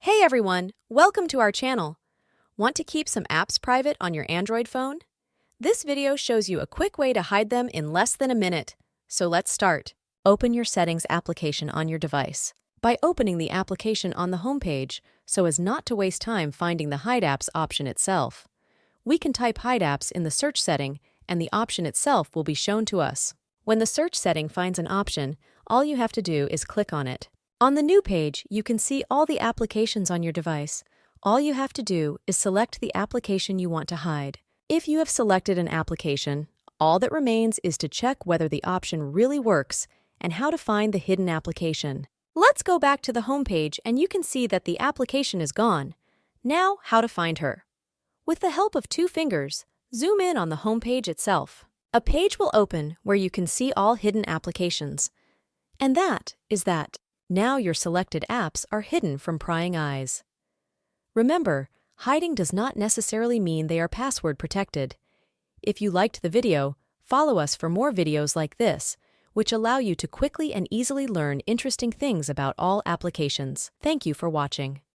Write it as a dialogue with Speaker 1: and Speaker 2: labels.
Speaker 1: Hey everyone, welcome to our channel. Want to keep some apps private on your Android phone? This video shows you a quick way to hide them in less than a minute. So let's start. Open your Settings application on your device. By opening the application on the home page, so as not to waste time finding the Hide Apps option itself, we can type Hide Apps in the search setting and the option itself will be shown to us. When the search setting finds an option, all you have to do is click on it. On the new page, you can see all the applications on your device. All you have to do is select the application you want to hide. If you have selected an application, all that remains is to check whether the option really works and how to find the hidden application. Let's go back to the home page and you can see that the application is gone. Now, how to find her. With the help of 2 fingers, zoom in on the home page itself. A page will open where you can see all hidden applications. And that is that. Now your selected apps are hidden from prying eyes. Remember, hiding does not necessarily mean they are password protected. If you liked the video, follow us for more videos like this, which allow you to quickly and easily learn interesting things about all applications. Thank you for watching.